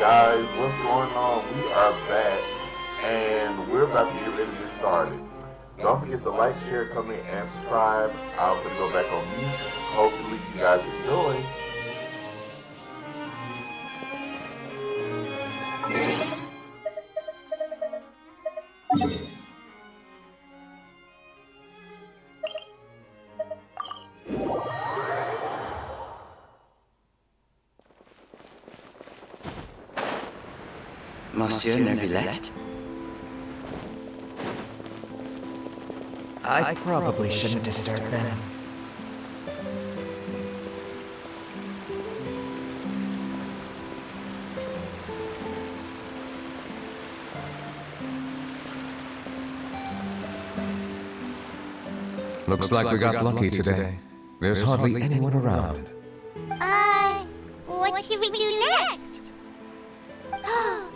guys, what's going on? We are back and we're about to get ready to get started. Don't forget to like, share, comment, and subscribe. I'm going to go back on mute. Hopefully you guys enjoy. Monsieur Neuvelette? I probably shouldn't disturb them. Looks like we got lucky today. There's hardly anyone around. What should we do next?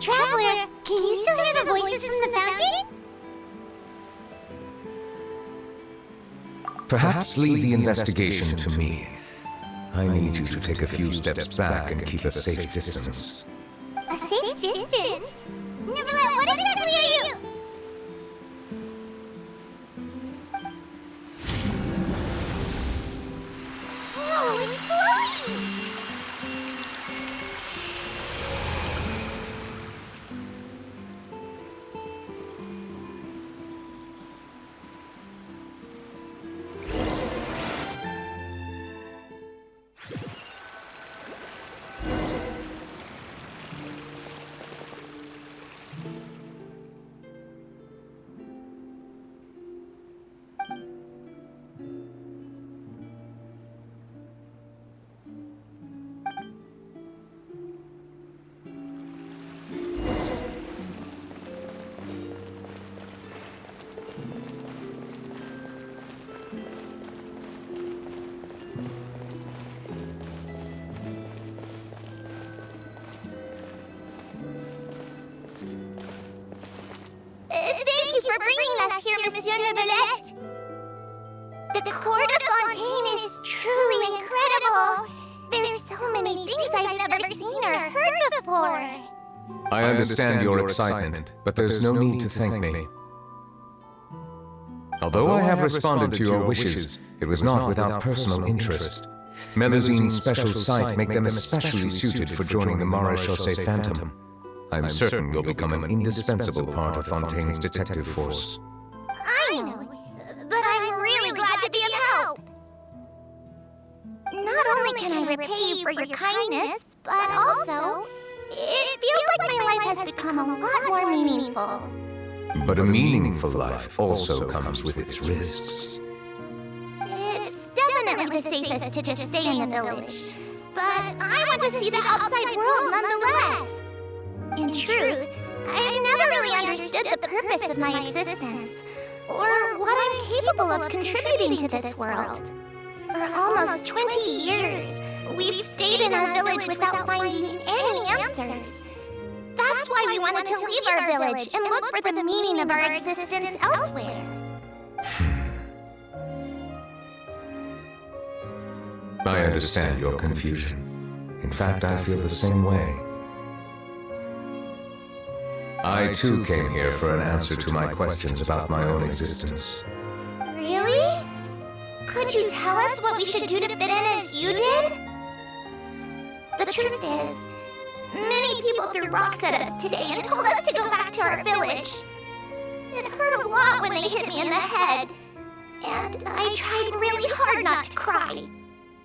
Traveler, can you still hear the voices from the fountain? Perhaps leave the investigation to me. I need you to take a few steps back and keep a safe distance. A safe distance? Neuvelette, what exactly are you? Oh, it's glowing! Thank you for bringing us here, Monsieur Neuvelette. The Court of Fontaine is truly incredible. There's so many things I've never seen or heard before. I understand your excitement, but there's no need to thank me. Although I have responded to your wishes, it was not without personal interest. Melusine's special sight make them especially suited for joining the Maréchaussée Phantom. I'm certain you'll become an indispensable part of Fontaine's detective force. I know, but I'm really glad to be of help. Not only can I repay you for your kindness, but also, it feels like my life has become a lot more meaningful. But a meaningful life also comes with its risks. It's definitely the safest to just stay in the village, but I want to see the outside world nonetheless. In truth, I've never really understood the purpose of my existence, or what I'm capable of contributing to this world. For almost 20 years, we've stayed in our village without finding any answers. That's why we wanted to leave our village and look for the meaning of our existence elsewhere. I understand your confusion. In fact, I feel the same way. I too came here for an answer to my questions about my own existence. Really? Could you tell us what we should do to fit in as you did? The truth is, many people threw rocks at us today and told us to go back to our village. It hurt a lot when they hit me in the head, and I tried really hard not to cry.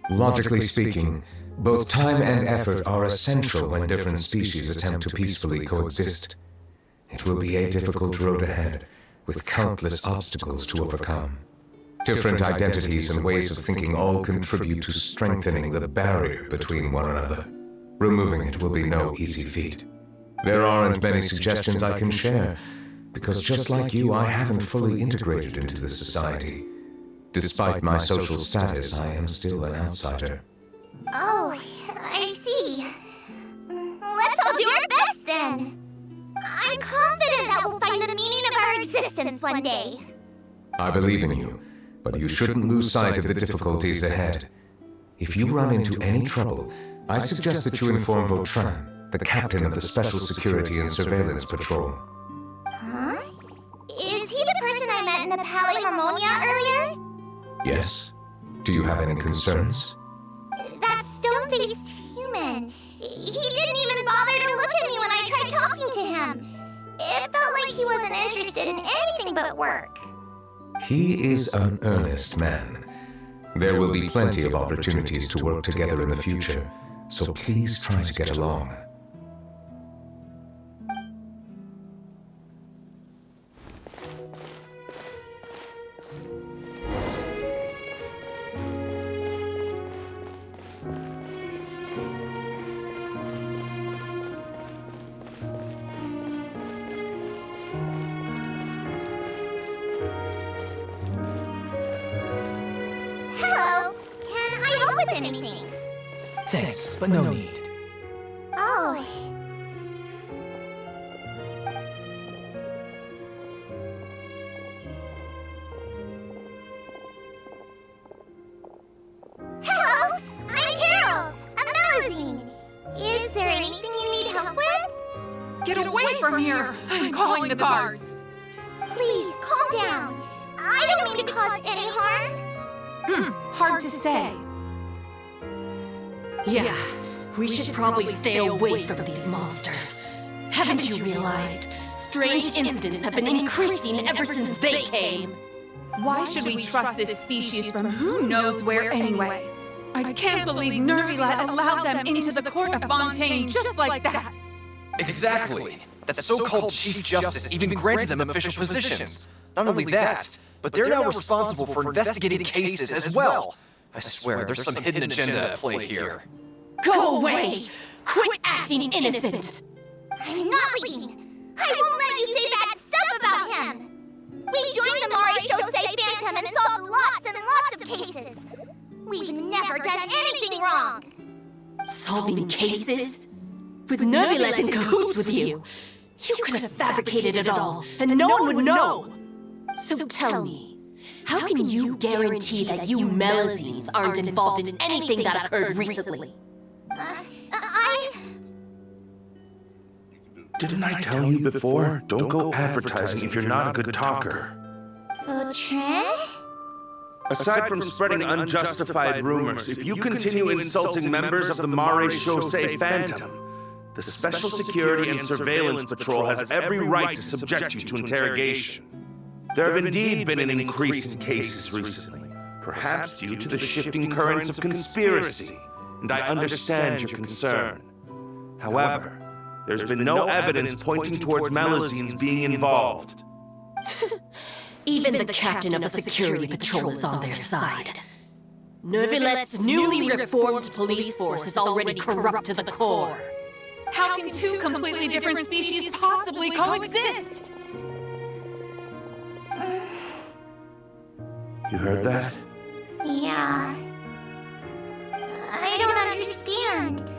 Logically speaking, both time and effort are essential when different species attempt to peacefully coexist. It will be a difficult road ahead, with countless obstacles to overcome. Different identities and ways of thinking all contribute to strengthening the barrier between one another. Removing it will be no easy feat. There aren't many suggestions I can share, because just like you, I haven't fully integrated into the society. Despite my social status, I am still an outsider. Oh, I see. Let's all do our best then. I'm confident that we'll find the meaning of our existence one day. I believe in you, but you shouldn't lose sight of the difficulties ahead. If you run into any trouble, I suggest that you inform Vautrin, the captain of the Special Security and Surveillance Patrol. Huh? Is he the person I met in the Palais Harmonia earlier? Yes. Do you have any concerns? That stone-faced human. He didn't even bother to look at me when I tried talking to him. It felt like he wasn't interested in anything but work. He is an earnest man. There will be plenty of opportunities to work together in the future, so please try to get along. Hello. Can I help with anything? Thanks, but no need. Oh. Hello, I'm Carol, a Melusine. Is there anything you need help with? Get away from here! I'm calling the guards! Please, calm down. I don't mean to cause any harm. Hard to say. Yeah, we should probably stay away from these monsters. Haven't you realized? Strange incidents have been increasing ever since they came. Why should we trust this species from who knows where anyway? I can't believe Neuvelette allowed them into the court of Fontaine just like that. Exactly. That so-called Chief Justice even granted them official positions. Not only that, but they're now responsible for investigating cases as well. I swear, there's some hidden agenda at play here. Go away! Quit acting innocent! I'm not leaving. I won't let you say bad stuff about him. We joined the Mare Phantom and solved lots and lots of cases. We've never done anything wrong. Solving cases? With Neuvelette in cahoots with you. You could have fabricated it all, and no one would know. So tell me, how can you guarantee that you Melusines aren't involved in anything that occurred recently? Didn't I tell you before? Don't go advertising if you're not a good talker. Vautrin? Aside from spreading unjustified rumors, if you continue insulting members of the Mare Phantom, the Special Security and Surveillance Patrol has every right to subject you to interrogation. There have indeed been an increase in cases recently, perhaps due to the shifting currents of conspiracy, and I understand your concern. However, there's been no evidence pointing towards Melusines being involved. Even the captain of the security patrol is on their side. Neuvelette's newly reformed police force is already corrupt to the core. How can two completely different species possibly coexist? You heard that? Yeah. I don't understand.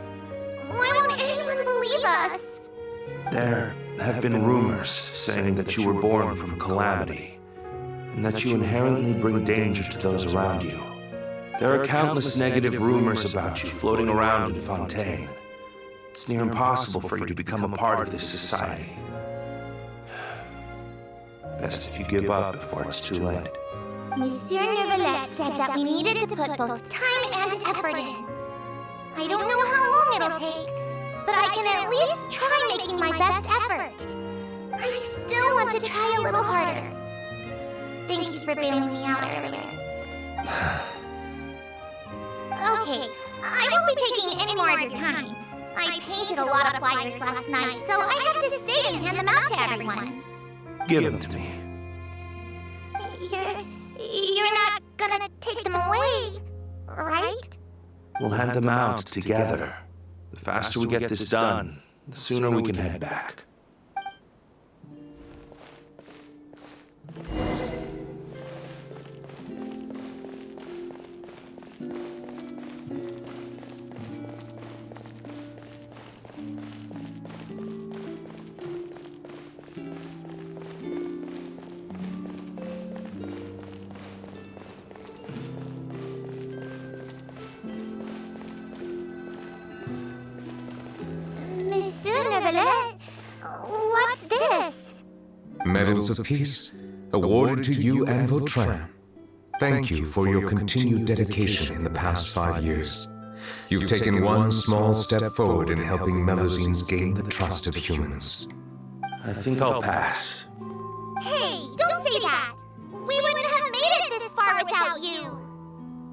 Why won't anyone believe us? There have been rumors saying that you were born from calamity, and that you inherently bring danger to those around you. There are countless negative rumors about you floating around in Fontaine. It's near impossible for you to become a part of this society. Best if you give up before it's too late. Monsieur Neuvelette said that we needed to put both time and effort in. I don't know how long it'll take, but I can at least try making my best effort. I still want to try a little harder. Thank you for bailing me out earlier. Okay, I won't be taking any more of your time. I painted a lot of flyers last night, so I have to stay and hand them out to everyone. Give them to me. You're not gonna take them away, right? We'll hand them out together. The faster we get this done, the sooner we can head back. Monsieur Neuvelette, what's this? Medals of Peace, awarded to you and Vautrin. Thank you for your continued dedication in the past 5 years. You've taken one small step forward in helping Melusines gain the trust of humans. I think I'll pass. Hey, don't say that! We wouldn't have made it this far without you!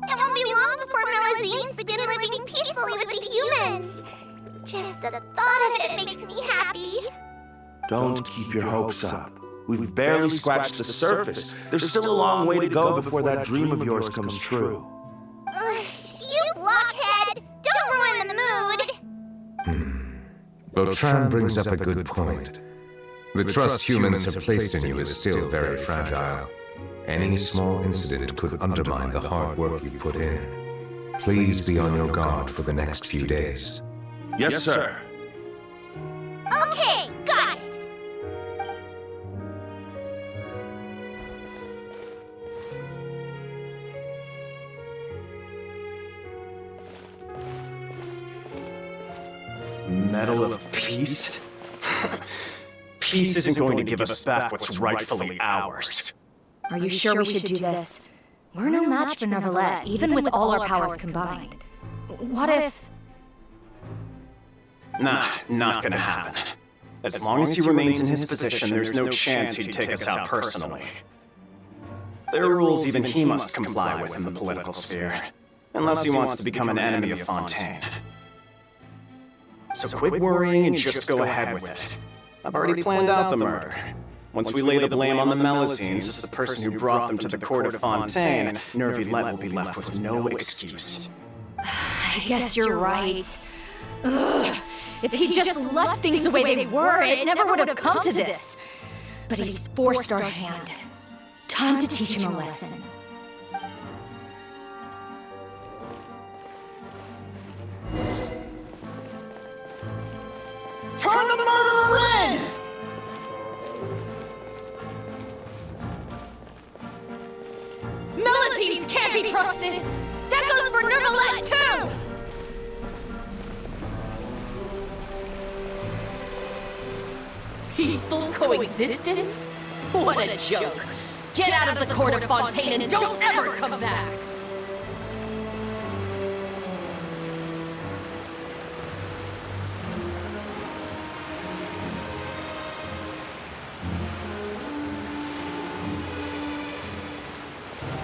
It won't be long before Melusines begin living peacefully with the humans! Just the thought of it makes me happy. Don't keep your hopes up. We've barely scratched the surface. There's still a long way to go before that dream of yours comes true. You blockhead! Don't ruin the mood! Vautrin brings up a good point. The trust humans have placed in you is still very fragile. Any small incident could undermine the hard work you put in. Please be on your guard for the next few days. Yes, sir. Okay, got it! Medal of Peace? Peace isn't going to give us back what's rightfully ours. Are you sure we should do this? We're no match for Neuvelette, even with all our powers combined. What if... Nah, not gonna happen. As long as he remains in his position, there's no chance he'd take us out personally. There are rules even he must comply with in the political sphere, unless he wants to become an enemy of Fontaine. So quit worrying and just go ahead with it. I've already planned out the murder. Once we lay the blame on the Melusines as the person who brought them to the court of Fontaine, Neuvelette will be left with no excuse. I guess you're right. Ugh. If he just left things the way they were, it never would have come to this. But he's forced our hand. Time to teach him a lesson. Turn the murderer in! Melusines can't be trusted! That goes for Neuvelette, too! Peaceful coexistence? What a joke! Get out of the court of Fontaine and don't ever come back!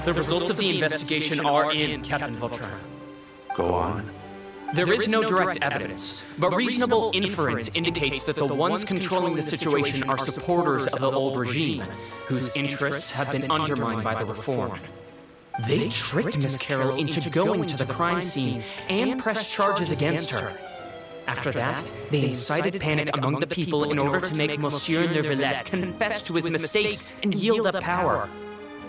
The results of the investigation are in, Captain Vautrin. Go on. There is no direct evidence, but reasonable inference indicates that the ones controlling the situation are supporters of the old regime, whose interests have been undermined by the reform. They tricked Miss Carroll into going to the crime scene and pressed charges against her. After that, they incited panic among the people in order to make Monsieur Neuvelette confess to his mistakes and yield up power.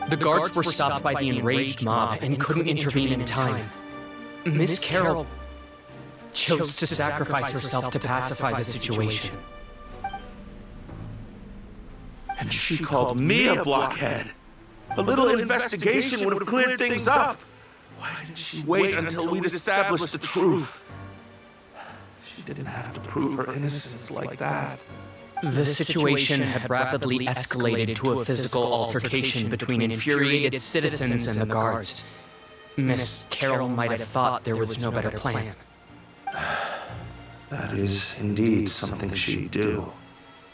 The guards were stopped by the enraged mob and couldn't intervene in time. Miss Carroll chose to sacrifice herself to pacify the situation. And she called me a blockhead. A little investigation would have cleared things up. Why didn't she wait until we'd established the truth? She didn't have to prove her innocence like that. The situation had rapidly escalated to a physical altercation between infuriated citizens and the guards. Miss Carroll might have thought there was no better plan. That is indeed something she'd do.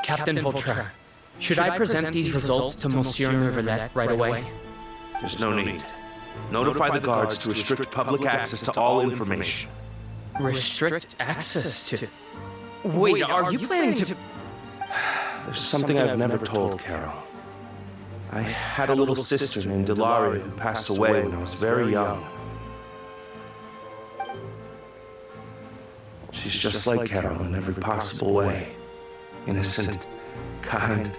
Captain Vautrin, should I present these results to Monsieur Neuvelette right away? There's no need. Notify the guards to restrict public access to all information. Restrict access to... Wait, are you planning to... There's something I've never told Carol. I had a little sister named Delaria who passed away when I was very young. She's just like Carol in every possible way. Innocent, kind,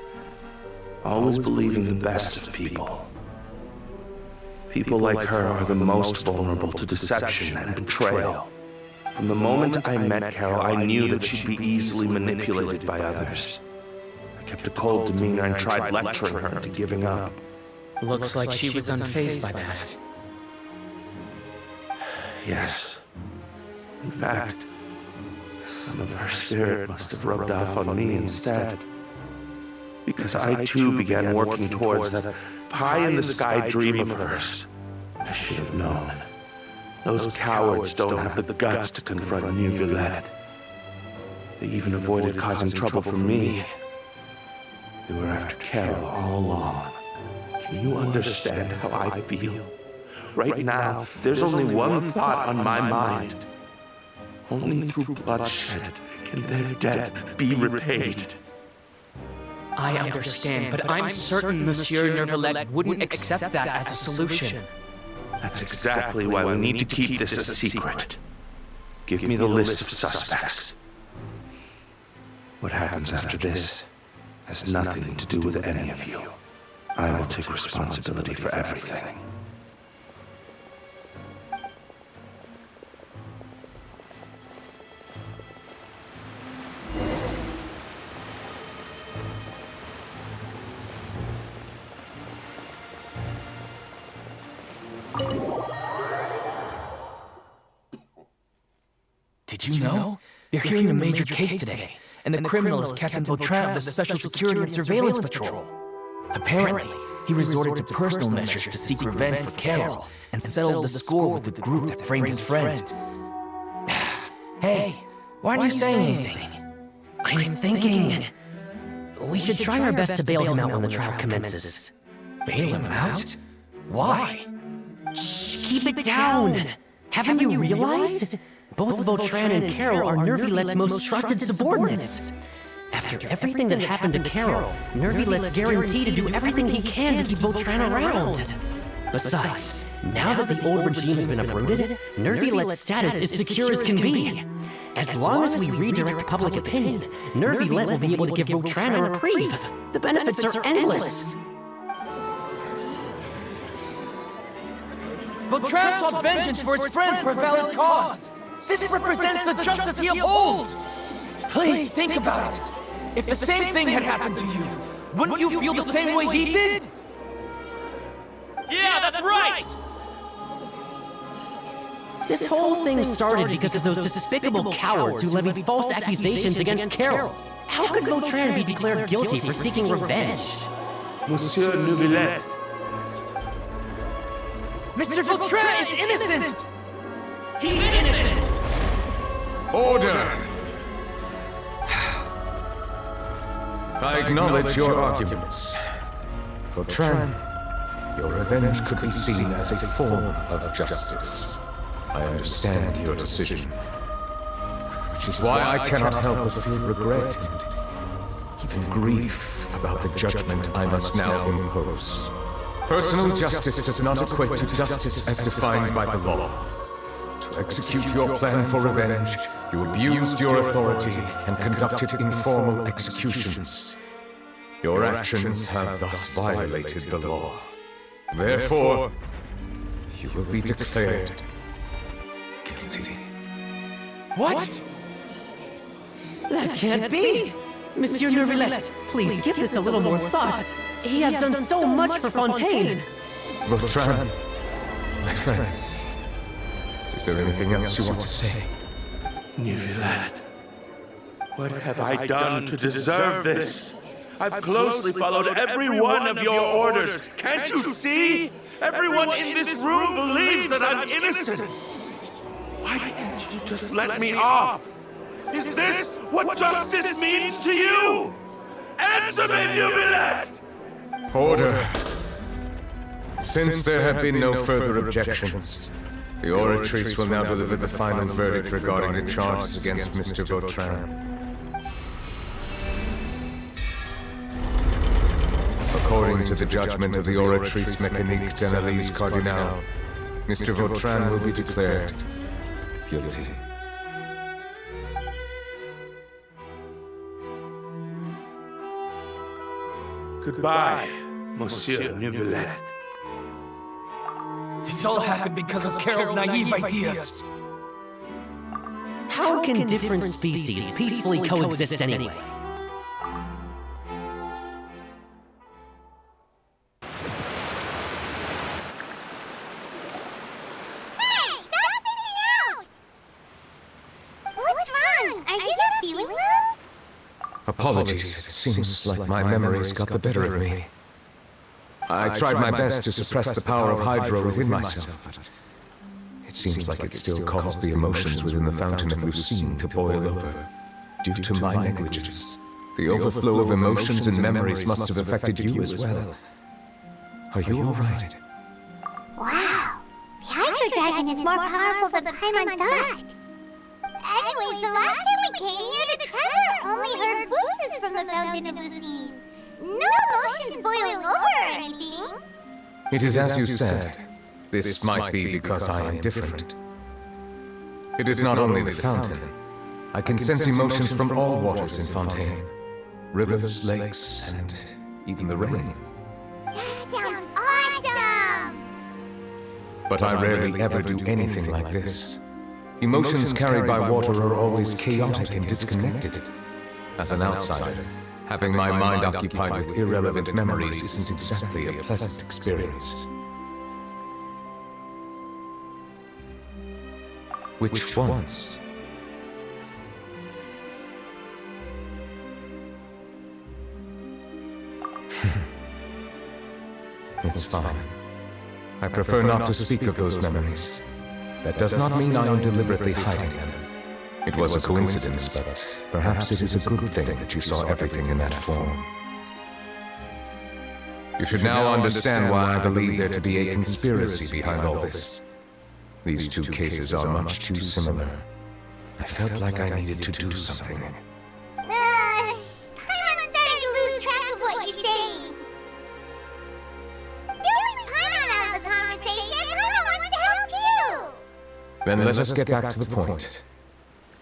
always believing the best of people. People like her are the most vulnerable to deception and betrayal. From the moment I met Carol, I knew that she'd be easily manipulated by others. I kept a cold demeanor and tried lecturing her into giving up. Looks like she was unfazed by that. Yes. In fact, Some of her spirit must have rubbed off on me instead. Because I too began working towards that pie-in-the-sky dream of hers. I should have known. Those cowards don't have the guts to confront Neuvelette. They even avoided causing trouble for me. They were after Carol all along. Can you understand how I feel? Right now, there's only one thought on my mind. Only through bloodshed can their debt be repaid. I understand, but I'm certain Monsieur Neuvelette wouldn't accept that as a solution. That's exactly why we need to keep this a secret. Give me the list of suspects. What happens after this has nothing to do with any of you. I will take responsibility for everything. Did you know? They're hearing a major case today, and the criminal is Captain Vautrin of the Special Security and Surveillance Patrol. Apparently, he resorted to personal measures to seek revenge for Carol and settled the score with the group that framed his friend. Hey, why aren't you saying anything? I'm thinking... we should try our best to bail him out when the trial commences. Bail him out? Why? Shh, keep it down! Haven't you realized? Both Vautrin and Carol are Neuvelette's most trusted subordinates. After everything that happened to Carol, Neuvelette's guaranteed to do everything he can to keep Vautrin around. Besides, now that the old regime has been uprooted, Neuvelette's status is secure as can be. As long as we redirect public opinion, Neuvelette will be able to give Vautrin a reprieve. The benefits are endless. Vautrin sought vengeance for his friend for a valid cause. This represents the justice he upholds. Please think about it. If the same thing had happened to you, wouldn't you feel the same way he did? Yeah, that's right! This whole thing started because of those despicable cowards who levied false accusations against Carol. How could Vautrin be declared guilty for seeking revenge? Monsieur Neuvelette. Mr. Vautrin is innocent! He's innocent! Order! I acknowledge your arguments. Vautrin, your revenge could be seen as a form of justice. I understand your decision, which is why I cannot help but feel regret and even grief about the judgment I must now impose. Personal justice does not equate to justice as defined by the law. To execute your plan for revenge, you abused your authority and conducted informal executions. Your actions have thus violated the law. Therefore, you will be declared guilty. What? That can't be! Monsieur Neuvelette, please give this a little more thought. He has done so much for Fontaine. Vautrin, my friend, is there anything else you want to say? Neuvelette, what have I done to deserve this? I've closely followed every one of your orders. Can't you see? Everyone in this room believes that I'm innocent. Why can't you just let me off? Is this what justice means to you? Answer me, Neuvelette! Order. Since there have been no further objections, the Oratrice will now deliver the final verdict regarding the charges against Mr. Vautrin. According to the judgment of the Oratrice Mécanique d'Analyse Cardinal, Mr. Vautrin will be declared guilty. Goodbye, Monsieur Neuvelette. This all happened because of Carol's naive ideas. How can different species peacefully coexist anyway? Hey, that's missing out! What's wrong? Are you Apologies, it seems like my memories got the better of me. I tried my best to suppress the power of Hydro within myself, but it seems like it still caused the emotions within the Fountain of Lucine to boil over, due to my negligence. The overflow of emotions and memories must have affected you as well. Are you alright? Wow, the Hydro Dragon is more powerful than Paimon thought. Anyways, the last time we came here, the traveler only heard voices from the Fountain of Lucine. No emotions boiling over or anything. It is as you said. This might be because I am different. It is not only the fountain. I can sense emotions from all waters in Fontaine. Rivers, lakes, and even the rain. That sounds awesome! But I rarely ever do anything like this. Emotions carried by water are always chaotic and disconnected. As an outsider, having my mind occupied with irrelevant memories isn't exactly a pleasant experience. Which ones? It's fine. I prefer not to speak of those memories. That does not mean I am deliberately hiding them. It was a coincidence, but perhaps it is a good thing that you saw everything in that form. You should now understand why I believe there to be a conspiracy behind all this. These two cases are much too similar. I felt like I needed to do something. I'm starting to lose track of what you're saying. Don't leave Paimon out of the conversation. Paimon wants to help too. Then let us get back to the point.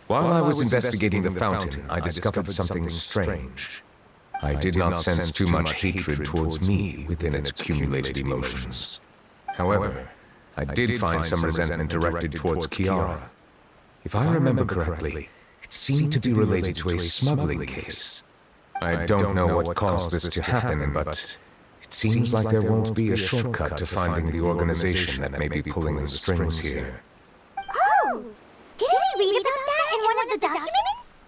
While I was investigating the fountain, I discovered something strange. I did not sense too much hatred towards me within its accumulated emotions. However, I did find some resentment directed towards Kiara. If I remember correctly, it seemed to be related to a smuggling case. I don't know what caused this to happen, but it seems like there won't be a shortcut to finding the organization that may be pulling the strings here. Oh! Didn't we read about that in one of the documents?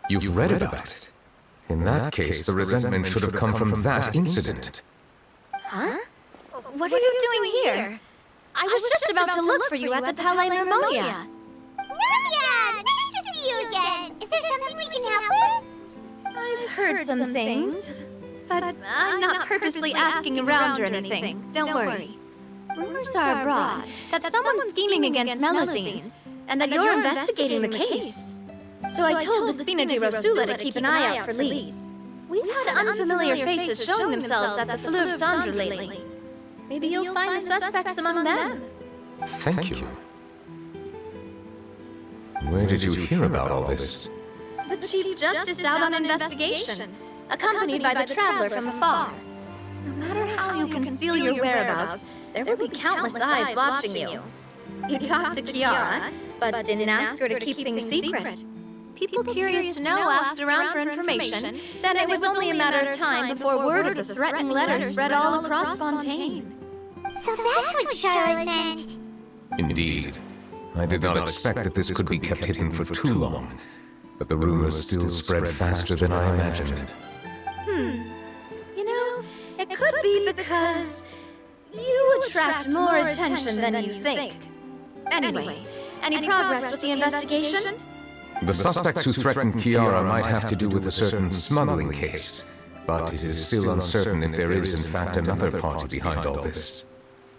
You've read about it? In that case, the resentment should have come from that incident. Huh? What are you doing here? I was just about to look for you at the Palais Mermonia. Navia! Nice to see you again! Is there something we can help with? I've heard some things, but I'm not purposely asking around or anything. Don't worry. Rumors are abroad that someone's scheming against Melusines, and that you're investigating the case. So I told the Spina di Rosula to keep an eye out for leads. We've had unfamiliar faces showing themselves at the Fleuve Cendre lately. Maybe you'll find the suspects among them. Thank you. Where did you hear about all this? The Chief Justice out on investigation, accompanied by the Traveler from afar. No matter how you conceal your whereabouts, there will be countless eyes watching you. You talked to Kiara, but didn't ask her to keep things secret. People curious to know asked around for information, then it was only a matter of time before word of the threatening letter spread all across Fontaine. So that's what Charlotte meant. Indeed. I did not expect that this could be kept hidden for too long, but the rumors still spread faster than I imagined. You know, it could be because you attract more attention than you think. Anyway, any progress with the investigation? The suspects who threatened Kiara might have to do with a certain smuggling case, but it is still uncertain if there is in fact another party behind all this.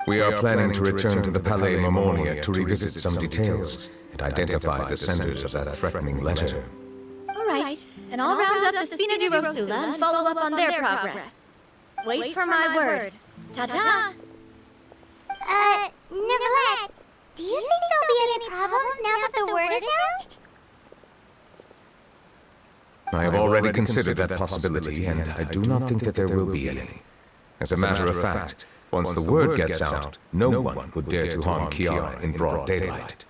We are planning to return to the Palais Mermonia to revisit some details and identify the senders of that threatening letter. All right, then I'll round up the Spina di Rosula and follow up on their progress. Wait for my word. Ta-ta! Neuvelette, do you think there'll be any problems now that the word is out? I have already considered that possibility, and I do not think that there will be any. As a matter of fact, once the word gets out, no one would dare to harm Kiara in broad daylight.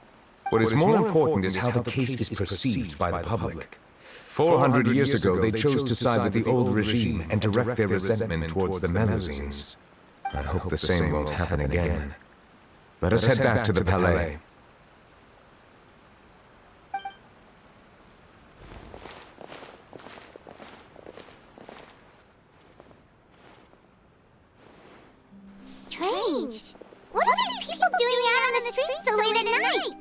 What is more important is how the case is perceived by the public. 400 years ago, they chose to side with the old regime and direct their resentment towards the Melusines. I hope the same won't happen again. Let us head back to the Palais. strange. What are these people doing out on the street so late at night?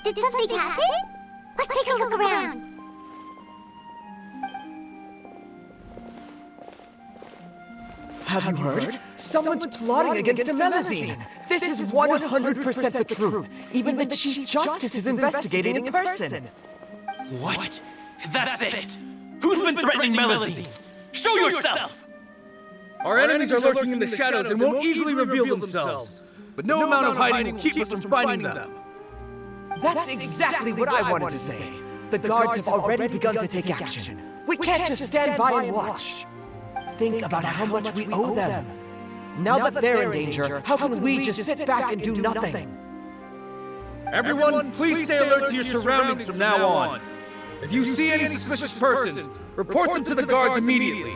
Did something happen? Let's take a look around. Have you heard? Someone's plotting against Amelazine! This is 100% the truth! Even the Chief Justice is investigating in person! What? That's it! Who's been threatening Amelazine? Show yourself! Our enemies are lurking in the shadows and won't easily reveal themselves. But no amount of hiding will keep us from finding them. That's exactly what I wanted to say. The guards have already begun to take action. We can't just stand by and watch. Think about how much we owe them. Now that they're in danger, how can we just sit back and do nothing? Everyone, please stay alert to your surroundings from now on. If you see any suspicious persons, report them to the guards immediately.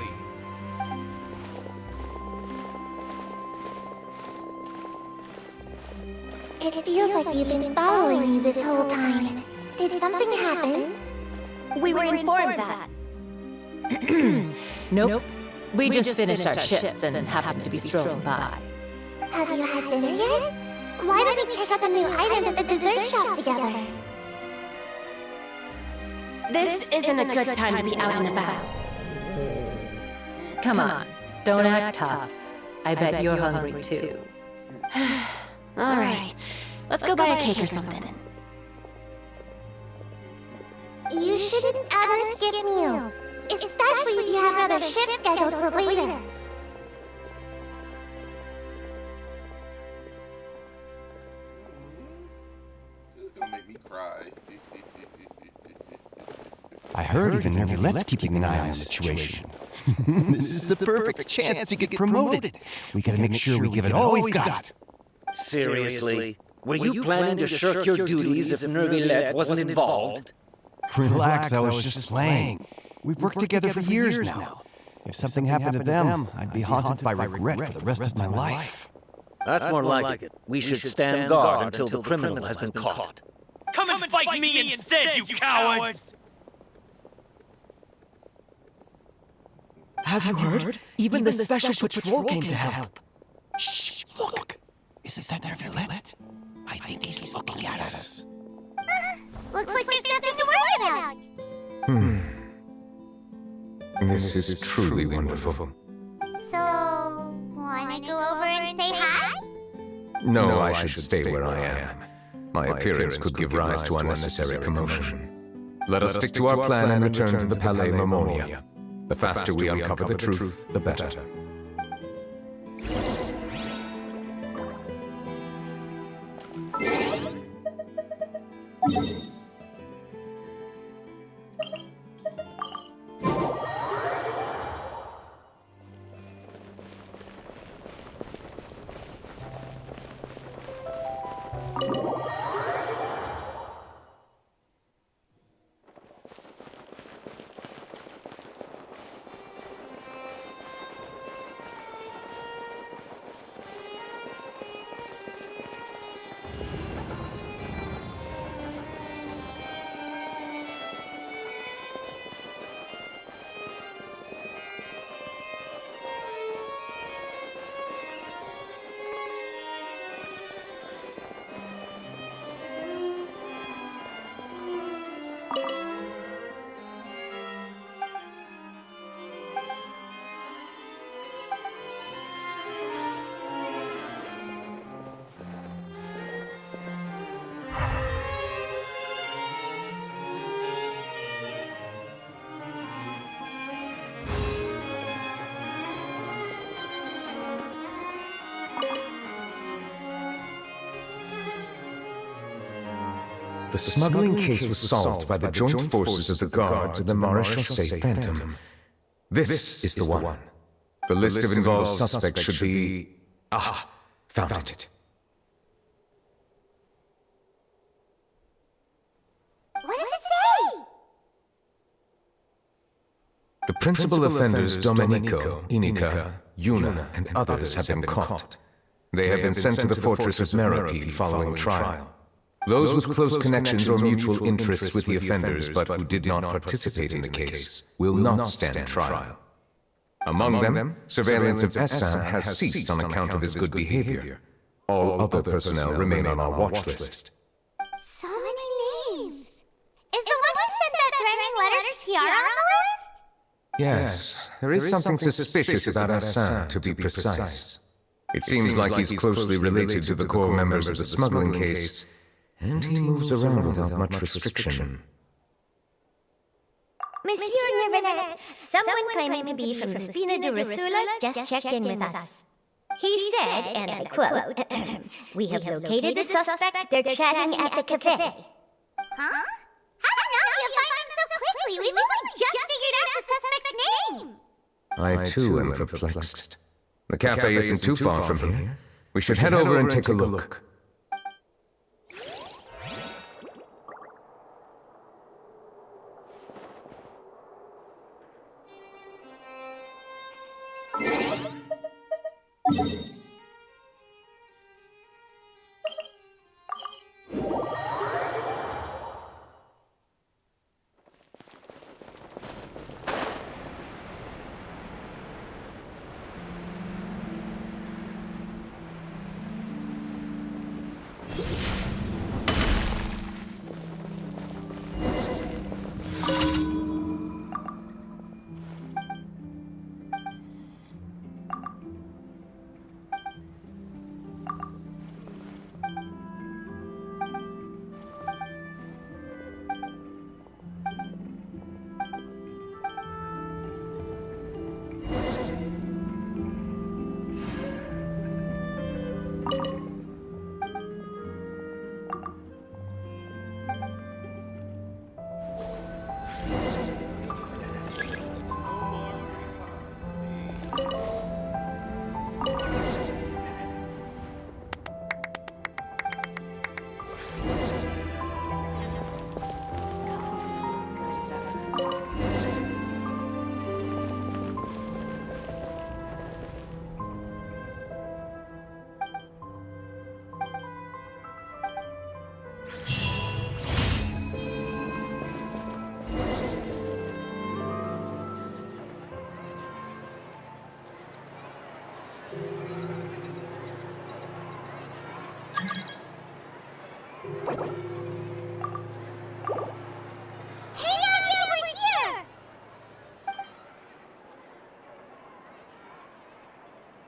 It feels like you've been following me this whole time. Did something happen? We were informed that. Nope. We just finished our shifts and happened to be strolling by. Have you had dinner yet? Why don't we check out the new items at the dessert shop together? This isn't a good time to be out and about. Come on, don't act tough. I bet you're hungry too. All right, let's go buy a cake or something. You shouldn't ever skip meals, especially if you have another shift scheduled for later. This is gonna make me cry. I heard even Neuvelette's keeping an eye on the situation. This is the perfect chance to get promoted. We gotta make sure we give it all we've got. Seriously? Were you planning to shirk your duties if Neuvelette wasn't involved? Relax, I was just playing. We've worked together for years now. If something happened to them, I'd be haunted by regret for the rest of my life. That's more like it. We should stand guard until the criminal has been caught. Come and fight me instead, you cowards! Have you heard? Even the special patrol came to help. Shh, look! Isn't that Neuvelette? I think he's looking at us. Looks like there's nothing to worry about. This is truly wonderful. So, wanna go over and say hi? No, I should stay where I am. My appearance could give rise to unnecessary commotion. Let us stick to our plan and return to the Palais Mermonia. The faster we uncover the truth, the better. The smuggling case was solved by the joint forces of the guards and the Maréchaussée Phantom. This is the one. The list of involved suspects should be... Ah, found it. What does it say? The principal offenders Domenico, Inica, Yuna, and others have been caught. They have been sent to the fortress of Meropide following trial. Those with close connections or mutual interests with the offenders but who did not participate in the case will not stand trial. Among them, surveillance of Essin has ceased on account of his good behavior. All other personnel remain on our watch list. So many names. Is the one who sent that threatening letter to Tiara on the list? Yes, there is something suspicious about Essin, to be precise. It seems like he's closely related to the core members of the smuggling case, and he moves around without much restriction. Monsieur Neuvelette, someone claiming to be from the Spina de Rusula just checked in with us. He said, and I quote, "We have located the suspect. They're chatting at the cafe." Huh? How did you find him so quickly? We've only just figured out the suspect's name. I too am perplexed. The cafe isn't too far from here. We should head over and take a look.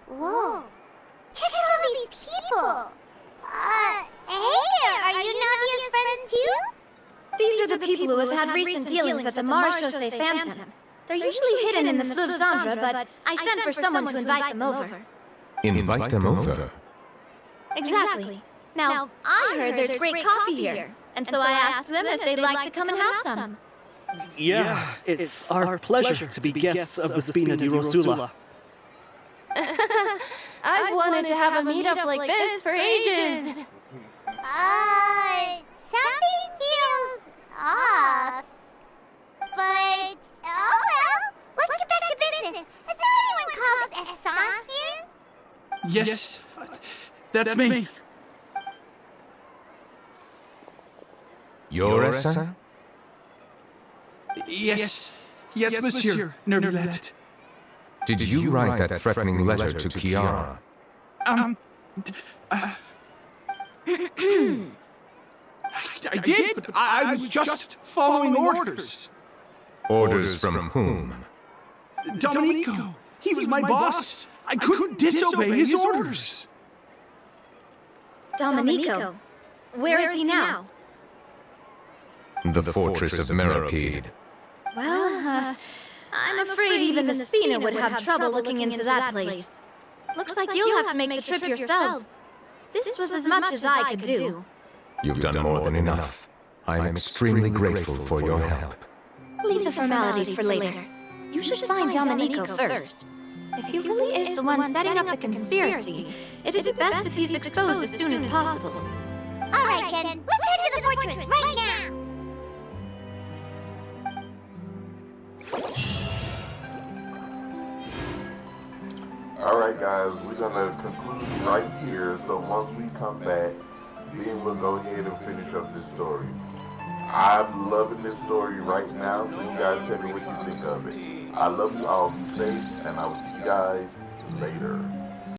Whoa. Check out all these people. Hey there, are you Navia's friends too? These are the people who have had recent dealings at the Mars Chaussee Phantom. They're usually hidden in the Fleuve Cendre, but I sent for someone to invite them over. Invite them over? Exactly. Now, I heard there's great coffee here, and so I asked them if they'd like to come and have some. Yeah, it's our pleasure to be guests of the Spina di Rusula. I've wanted to have a meetup like this for ages. Something feels off. But, oh well, let's get back to business. Is there anyone called Essin here? Yes, that's me. You're Essin? Yes, Monsieur Neuvelette. Did you write that threatening letter to Kiara? I did, but I was just following orders. Orders from whom? Domenico. He was my boss. I couldn't disobey his orders. Domenico? Where is he now? The fortress of Meropide. Well, I'm afraid even the Spina would have trouble looking into that place. Looks like you'll have to make the trip yourselves. This was as much as I could do. You've done more than enough. I am extremely grateful for your help. Leave the formalities for later. You should find Domenico first. If he really is the one setting up the conspiracy, it'd be best if he's exposed as soon as possible. Alright, Ken, let's head to the fortress right now! Alright guys, we're gonna conclude right here, so once we come back, then we'll go ahead and finish up this story. I'm loving this story right now, so you guys tell me what you think of it. I love you all. Be safe, and I will see you guys later.